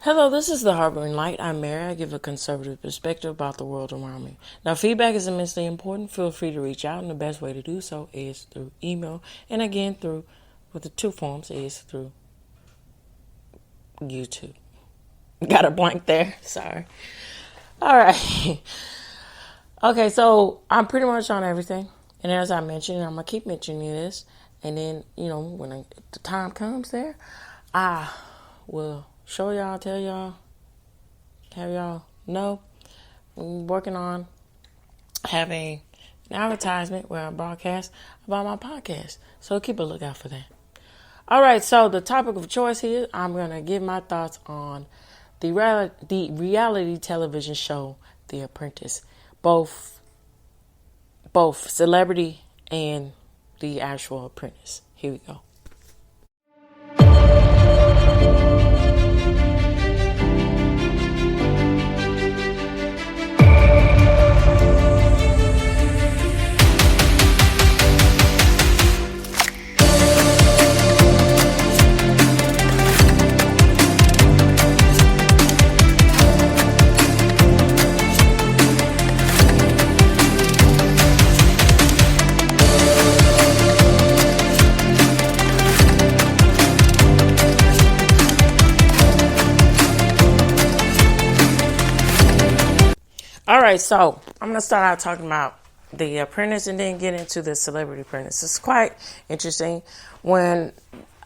Hello, this is the Harboring Light. I'm Mary. I give a conservative perspective about the world around me. Now, feedback is immensely important. Feel free to reach out, and the best way to do so is through email. And again, with the two forms, is through YouTube. Got a blank there. Sorry. All right. Okay, so I'm pretty much on everything. And as I mentioned, I'm going to keep mentioning this. And then, when the time comes there, I will show y'all, tell y'all, have y'all know. I'm working on having an advertisement where I broadcast about my podcast. So keep a lookout for that. All right, so the topic of choice here, I'm going to give my thoughts on the reality television show, The Apprentice. Both celebrity and the actual apprentice. Here we go. All right, so I'm going to start out talking about The Apprentice and then get into the Celebrity Apprentice. It's quite interesting when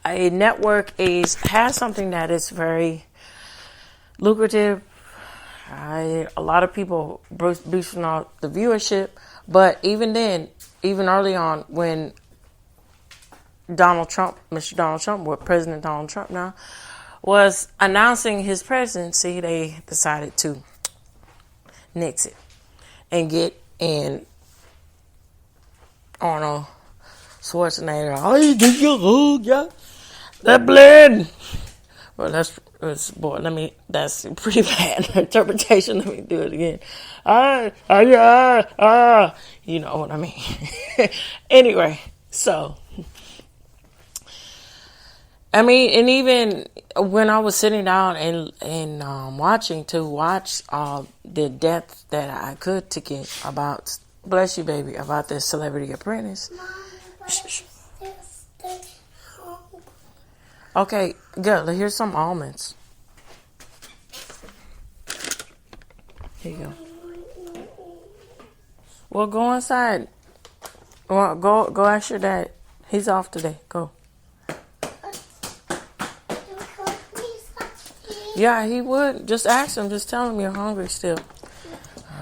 a network has something that is very lucrative. A lot of people boosting out the viewership, but even early on when Mr. Donald Trump, or President Donald Trump now, was announcing his presidency, they decided to nix it and get in Arnold Schwarzenegger. Oh, did you hug, yeah? That bled. Well, that's pretty bad interpretation. Let me do it again. You know what I mean. Anyway, so and even when I was sitting down and watch the depth that I could to get about, bless you, baby, about this Celebrity Apprentice. Okay, good. Here's some almonds. Here you go. Well, go inside. Well, go ask your dad. He's off today. Go. Yeah, he would. Just ask him. Just tell him you're hungry still.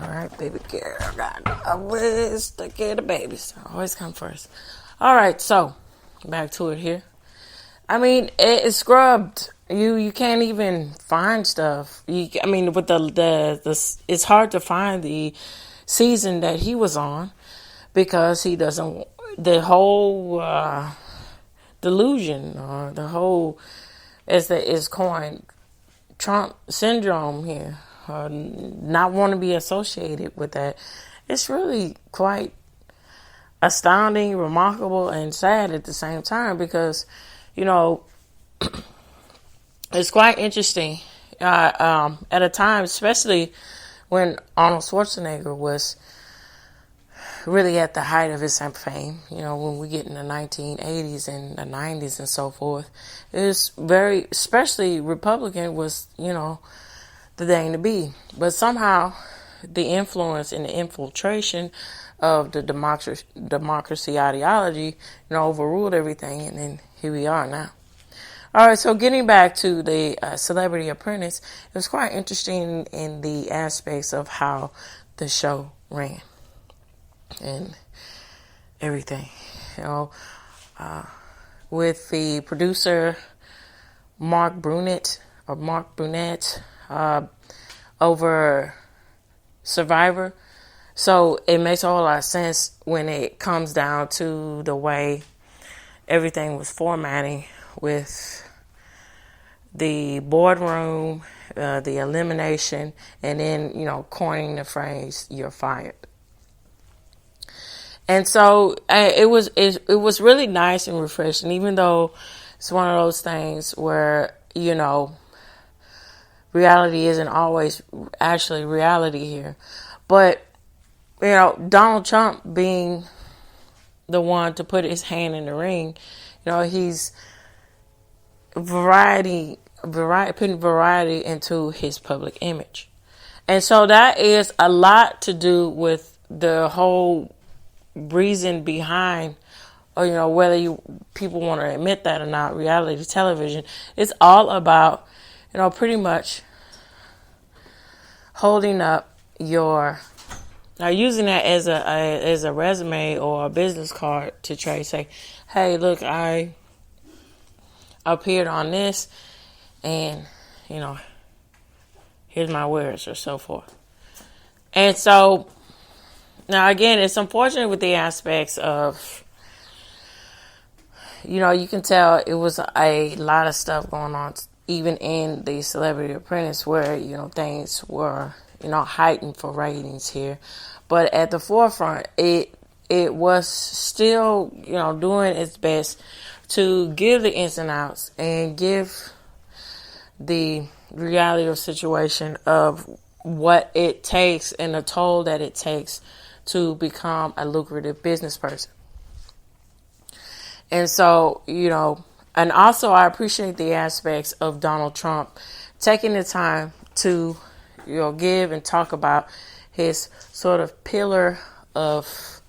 All right, baby girl. I always take care of the babies. Always come first. All right, so back to it here. It's scrubbed. You can't even find stuff. With the it's hard to find the season that he was on because he doesn't. The whole delusion, or the whole, as that is coined, Trump syndrome here, not want to be associated with that. It's really quite astounding, remarkable, and sad at the same time because, it's quite interesting at a time, especially when Arnold Schwarzenegger was really at the height of his fame, when we get in the 1980s and the 90s and so forth. It was very, especially Republican was, the thing to be. But somehow the influence and the infiltration of the democracy ideology, overruled everything. And then here we are now. All right, so getting back to the Celebrity Apprentice, it was quite interesting in the aspects of how the show ran and everything. With the producer Mark Brunette over Survivor. So it makes a whole lot of sense when it comes down to the way everything was formatting with the boardroom, the elimination, and then, coining the phrase, "You're fired." And so it was really nice and refreshing, even though it's one of those things where, reality isn't always actually reality here. But, Donald Trump being the one to put his hand in the ring, he's variety, putting variety into his public image. And so that is a lot to do with the whole reason behind, whether people want to admit that or not, reality television. It's all about, pretty much holding up using that as a resume or a business card to try to say, hey, look, I appeared on this, and here's my wares, or so forth. And so now again, it's unfortunate with the aspects of, you can tell it was a lot of stuff going on even in the Celebrity Apprentice, where things were heightened for ratings here. But at the forefront, it was still doing its best to give the ins and outs and give the reality of situation of what it takes and the toll that it takes to become a lucrative business person. And so, and also I appreciate the aspects of Donald Trump taking the time to, give and talk about his sort of pillar of,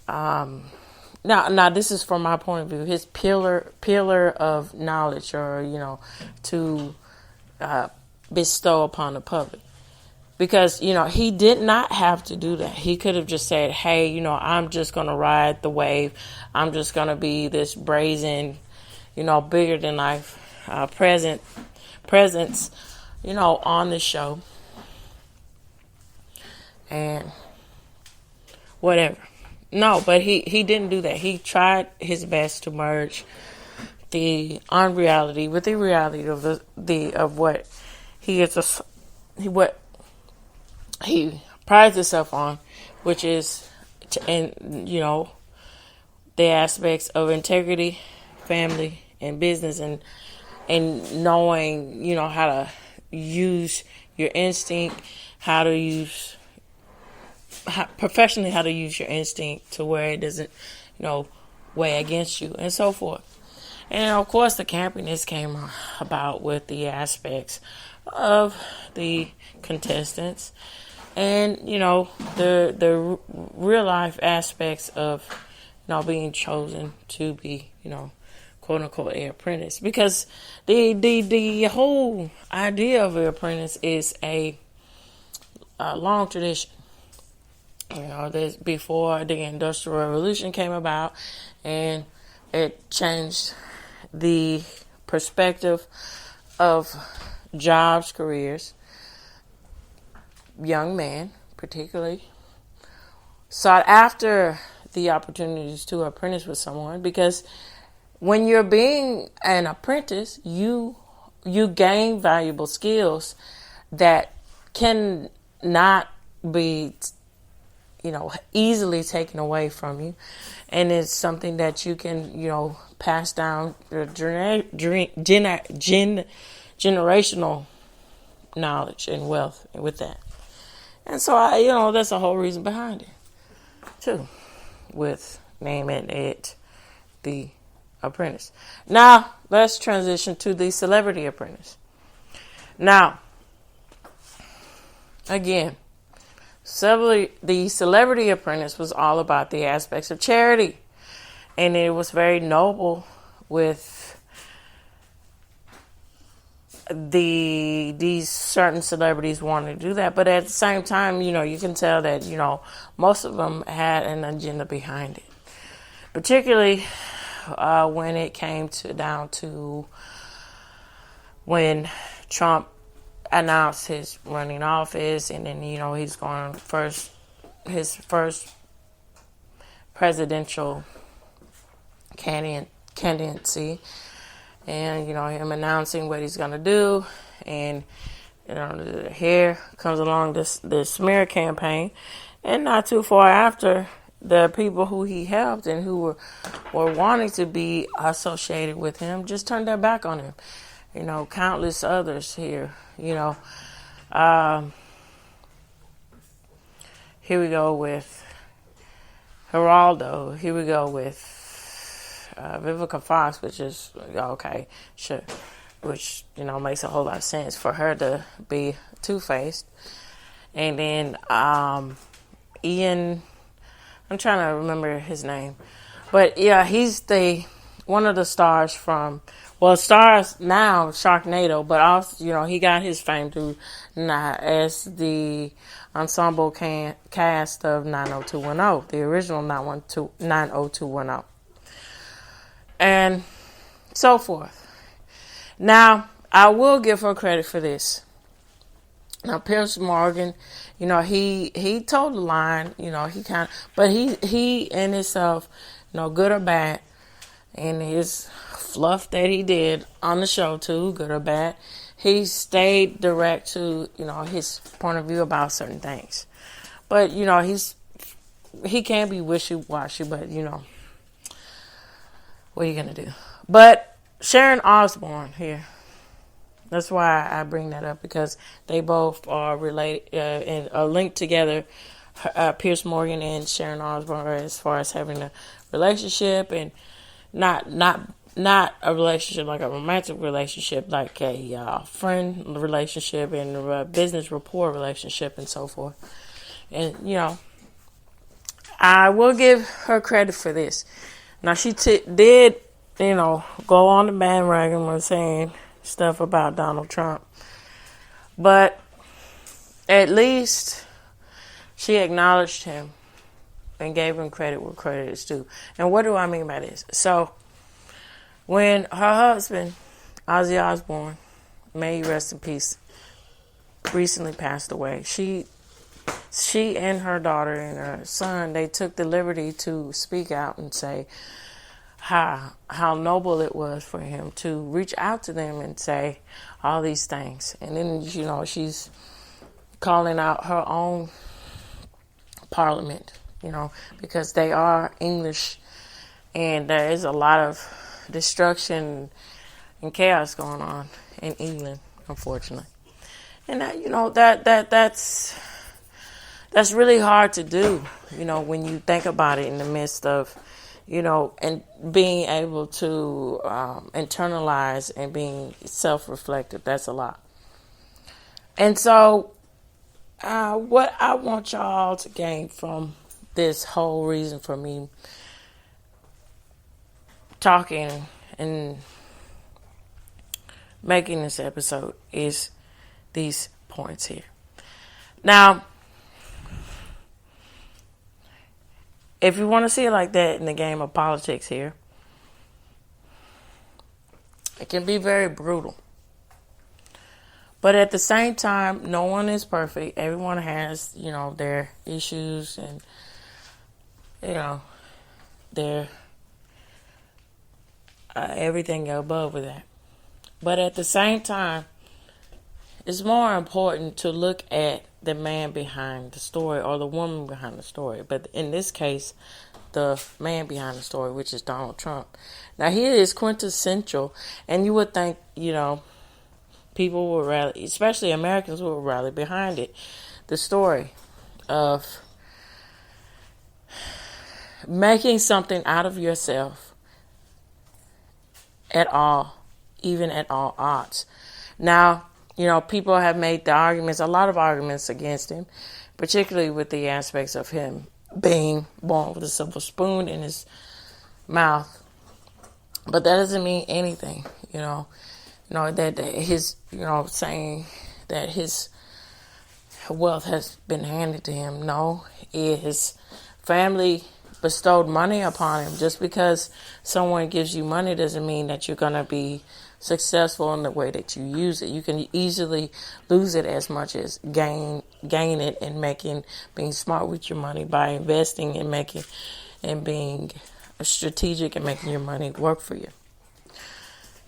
now this is from my point of view, his pillar of knowledge, or, to bestow upon the public. Because, he did not have to do that. He could have just said, hey, I'm just going to ride the wave. I'm just going to be this brazen, bigger than life presence, on the show. And whatever. No, but he didn't do that. He tried his best to merge the unreality with the reality of what he prides himself on, which is, the aspects of integrity, family, and business, and knowing, how to use your instinct, how to use your instinct to where it doesn't, weigh against you, and so forth. And of course, the campiness came about with the aspects of the contestants, and the real life aspects of being chosen to be quote unquote an apprentice, because the whole idea of an apprentice is a long tradition. This before the Industrial Revolution came about, and it changed the perspective of jobs, careers. Young men, particularly, sought after the opportunities to apprentice with someone, because when you're being an apprentice, you gain valuable skills that can not be easily taken away from you, and it's something that you can pass down generational knowledge and wealth with that. And so that's the whole reason behind it too, with naming it the Apprentice. Now let's transition to the Celebrity Apprentice. Now again, the Celebrity Apprentice was all about the aspects of charity, and it was very noble with these certain celebrities wanting to do that. But at the same time, you can tell that most of them had an agenda behind it, particularly when it came down to when Trump announced his running office, and then he's going his first presidential candidacy, and him announcing what he's going to do, and here comes along this smear campaign, and not too far after, the people who he helped and who were wanting to be associated with him just turned their back on him. countless others here. Um, Here we go with Geraldo. Here we go with Vivica Fox, which is okay, sure, which makes a whole lot of sense for her to be two-faced. And then Ian, I'm trying to remember his name, but yeah, he's one of the stars stars now Sharknado, but also he got his fame through as the ensemble cast of 90210, the original 90210, and so forth. Now, I will give her credit for this. Now, Piers Morgan, he told the line, but he in himself, good or bad, and his fluff that he did on the show too, good or bad, he stayed direct to, his point of view about certain things. But, he can be wishy-washy, but, what are you going to do? But Sharon Osbourne here, that's why I bring that up, because they both are related and are linked together, Piers Morgan and Sharon Osbourne, as far as having a relationship, and not a relationship like a romantic relationship, like a friend relationship and a business rapport relationship and so forth. And, I will give her credit for this. Now, she did, go on the bandwagon when saying stuff about Donald Trump. But at least she acknowledged him and gave him credit where credit is due. And what do I mean by this? So, when her husband, Ozzy Osbourne, may he rest in peace, recently passed away, she and her daughter and her son, they took the liberty to speak out and say how noble it was for him to reach out to them and say all these things. And then, she's calling out her own parliament, because they are English, and there is a lot of destruction and chaos going on in England, unfortunately. And that's really hard to do, when you think about it in the midst of, and being able to internalize and being self-reflective. That's a lot. And so what I want y'all to gain from this whole reason for me talking and making this episode is these points here. Now, if you want to see it like that in the game of politics here, it can be very brutal. But at the same time, no one is perfect. Everyone has, their issues and, their everything above with that. But at the same time, it's more important to look at the man behind the story or the woman behind the story. But in this case, the man behind the story, which is Donald Trump. Now, he is quintessential, and you would think, people will rally, especially Americans will rally behind it. The story of making something out of yourself at all, even at all odds. Now, people have made a lot of arguments against him, particularly with the aspects of him being born with a silver spoon in his mouth. But that doesn't mean anything, that his, saying that his wealth has been handed to him. No, his family bestowed money upon him. Just because someone gives you money doesn't mean that you're going to be successful in the way that you use it. You can easily lose it as much as gain it and being smart with your money by investing and being strategic and making your money work for you.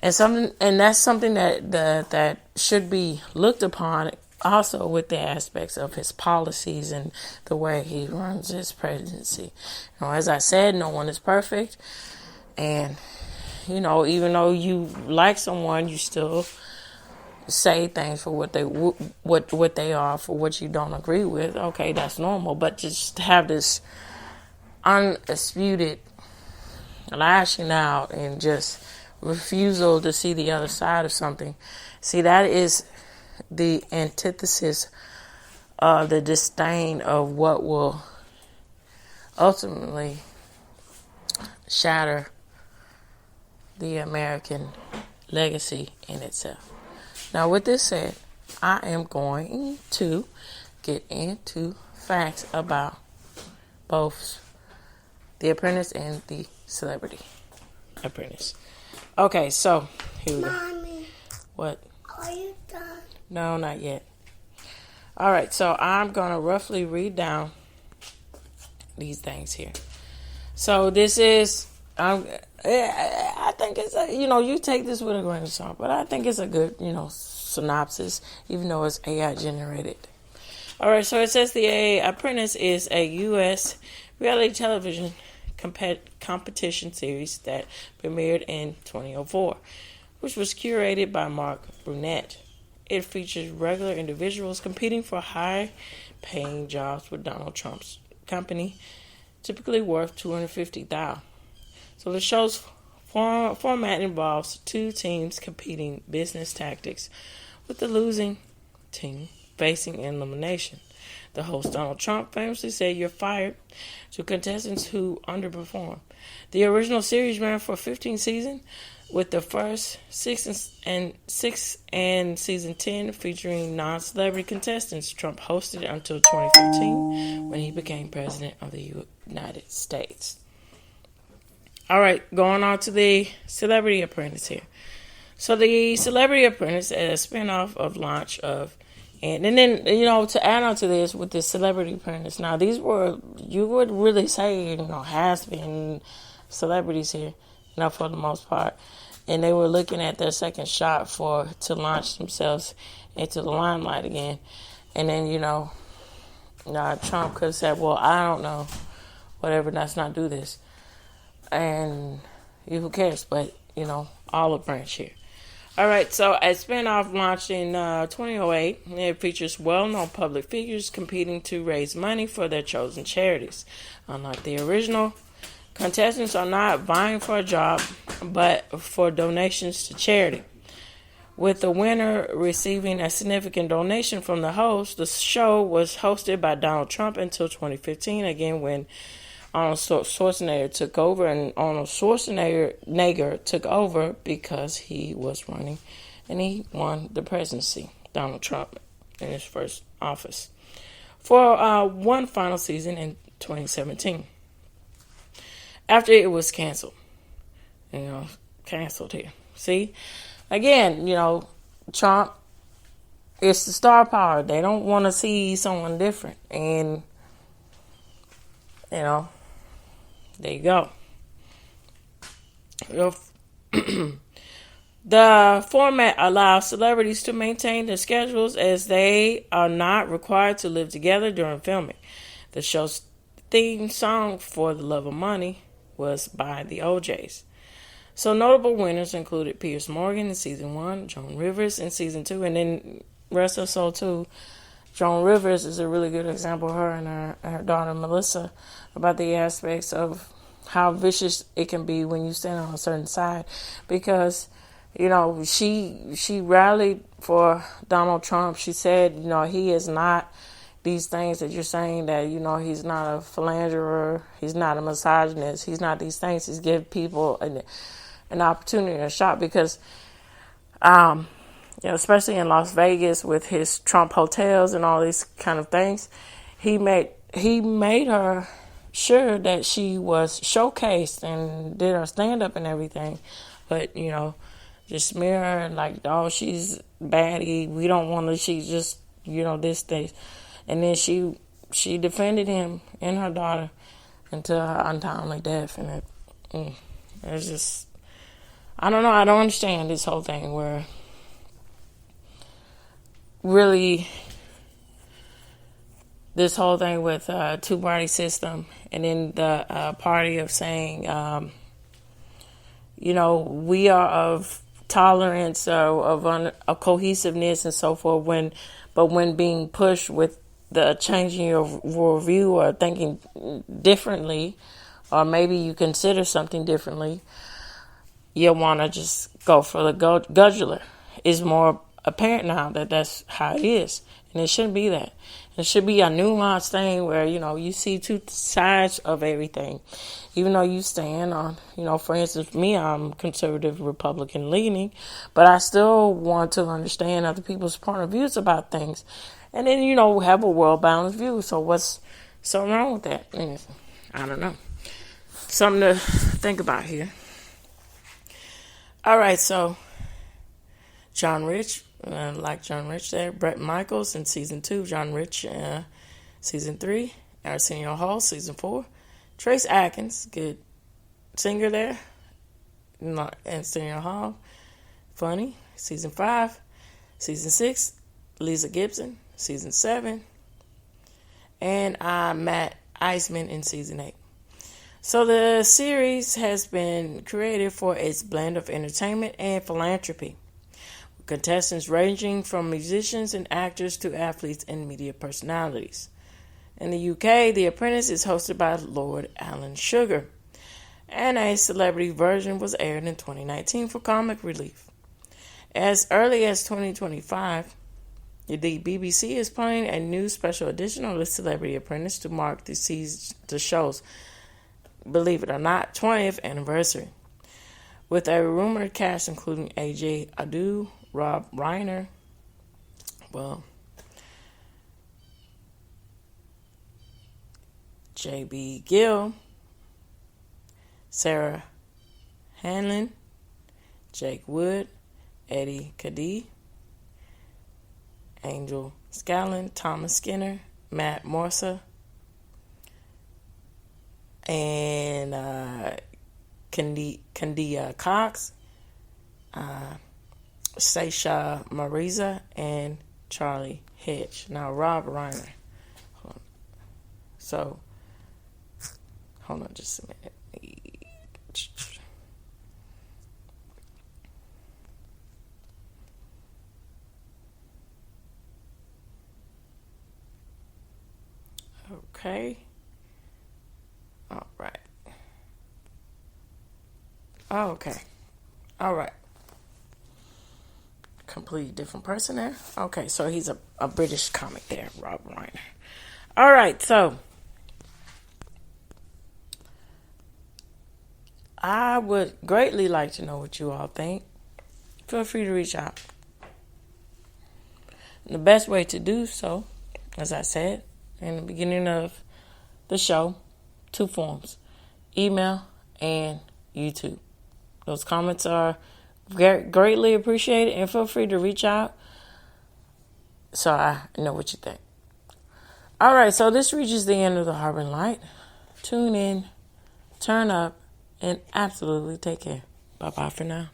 And that's something that should be looked upon also with the aspects of his policies and the way he runs his presidency. As I said, no one is perfect, and even though you like someone, you still say things for what they are, for what you don't agree with. Okay, that's normal. But just have this undisputed lashing out and just refusal to see the other side of something. See, that is the antithesis of the disdain of what will ultimately shatter the American legacy in itself. Now, with this said, I am going to get into facts about both The Apprentice and The Celebrity Apprentice. Okay, so here we go. Mommy, what? are you done? No, not yet. All right, so I'm going to roughly read down these things here. So this is, I think it's, you take this with a grain of salt, but I think it's a good, synopsis, even though it's AI generated. All right, so it says The Apprentice is a U.S. reality television competition series that premiered in 2004, which was curated by Mark Brunette. It features regular individuals competing for high-paying jobs with Donald Trump's company, typically worth $250,000. So the show's format involves two teams competing business tactics, with the losing team facing elimination. The host, Donald Trump, famously said, "You're fired," to contestants who underperform. The original series ran for 15 seasons, with the first six and season 10 featuring non-celebrity contestants. Trump hosted until 2015, when he became president of the United States. All right, going on to The Celebrity Apprentice here. So The Celebrity Apprentice is a spinoff of launch of, and then, to add on to this with The Celebrity Apprentice. Now, these were, you would really say, has been celebrities here, for the most part. And they were looking at their second shot to launch themselves into the limelight again. And then, Trump could have said, well, I don't know, whatever, let's not do this. And who cares? But, olive branch here. All right, so a spinoff launched in 2008. It features well-known public figures competing to raise money for their chosen charities. Unlike the original, contestants are not vying for a job, but for donations to charity. With the winner receiving a significant donation from the host, the show was hosted by Donald Trump until 2015, again when Arnold Schwarzenegger took over, and Arnold Schwarzenegger took over because he was running, and he won the presidency, Donald Trump, in his first office, for one final season in 2017. After it was canceled. Canceled here. See? Again, Trump, it's the star power. They don't want to see someone different. And, there you go. The format allows celebrities to maintain their schedules as they are not required to live together during filming. The show's theme song, For the Love of Money, was by the OJs. So notable winners included Piers Morgan in season 1, Joan Rivers in season 2, and then rest of soul too. Joan Rivers is a really good example, her and her daughter Melissa, about the aspects of how vicious it can be when you stand on a certain side. Because, she rallied for Donald Trump. She said, he is not these things that you're saying, that, he's not a philanderer, he's not a misogynist, he's not these things. He's give people an opportunity, a shot, because, especially in Las Vegas with his Trump hotels and all these kind of things, he made her sure that she was showcased and did her stand-up and everything. But, just smear her like, oh, she's baddie, we don't want her, she's just, this thing. And then she defended him and her daughter until her untimely death. And it's just, I don't know, I don't understand this whole thing where really this whole thing with two-party system, and then the party of saying, we are of tolerance, of cohesiveness and so forth. But when being pushed with the changing your worldview or thinking differently, or maybe you consider something differently, you'll want to just go for the gugular. It's more apparent now that that's how it is. And it shouldn't be that. It should be a nuanced thing where, you see two sides of everything. Even though you stand on, for instance, me, I'm conservative Republican leaning, but I still want to understand other people's point of views about things. And then, have a world-balanced view. So what's so wrong with that? I don't know. Something to think about here. All right, so John Rich, like John Rich there, Brett Michaels in season 2, John Rich season 3, Arsenio Hall season 4, Trace Atkins, good singer there, Arsenio Hall, funny, season 5, season 6, Lisa Gibson, season 7, and Matt Eisman in season 8. So the series has been created for its blend of entertainment and philanthropy, with contestants ranging from musicians and actors to athletes and media personalities. In the UK, The Apprentice is hosted by Lord Alan Sugar, and a celebrity version was aired in 2019 for comic relief. As early as 2025, the BBC is planning a new special edition of The Celebrity Apprentice to mark the show's, believe it or not, 20th anniversary, with a rumored cast including AJ Adu, Rob Reiner, JB Gill, Sarah Hanlon, Jake Wood, Eddie Cadee, Angel Scallon, Thomas Skinner, Matt Morsa, and Candia Cox, Seisha Mariza, and Charlie Hedge. Now, Rob Reiner. Hold on just a minute. Okay. All right. Oh, okay. All right. Completely different person there. Okay, so he's a British comic there, Rob Reiner. All right, so I would greatly like to know what you all think. Feel free to reach out. The best way to do so, as I said in the beginning of the show, 2 forms: email and YouTube. Those comments are greatly appreciated, and feel free to reach out so I know what you think. All right, so this reaches the end of the Harbor Light. Tune in, turn up, and absolutely take care. Bye-bye for now.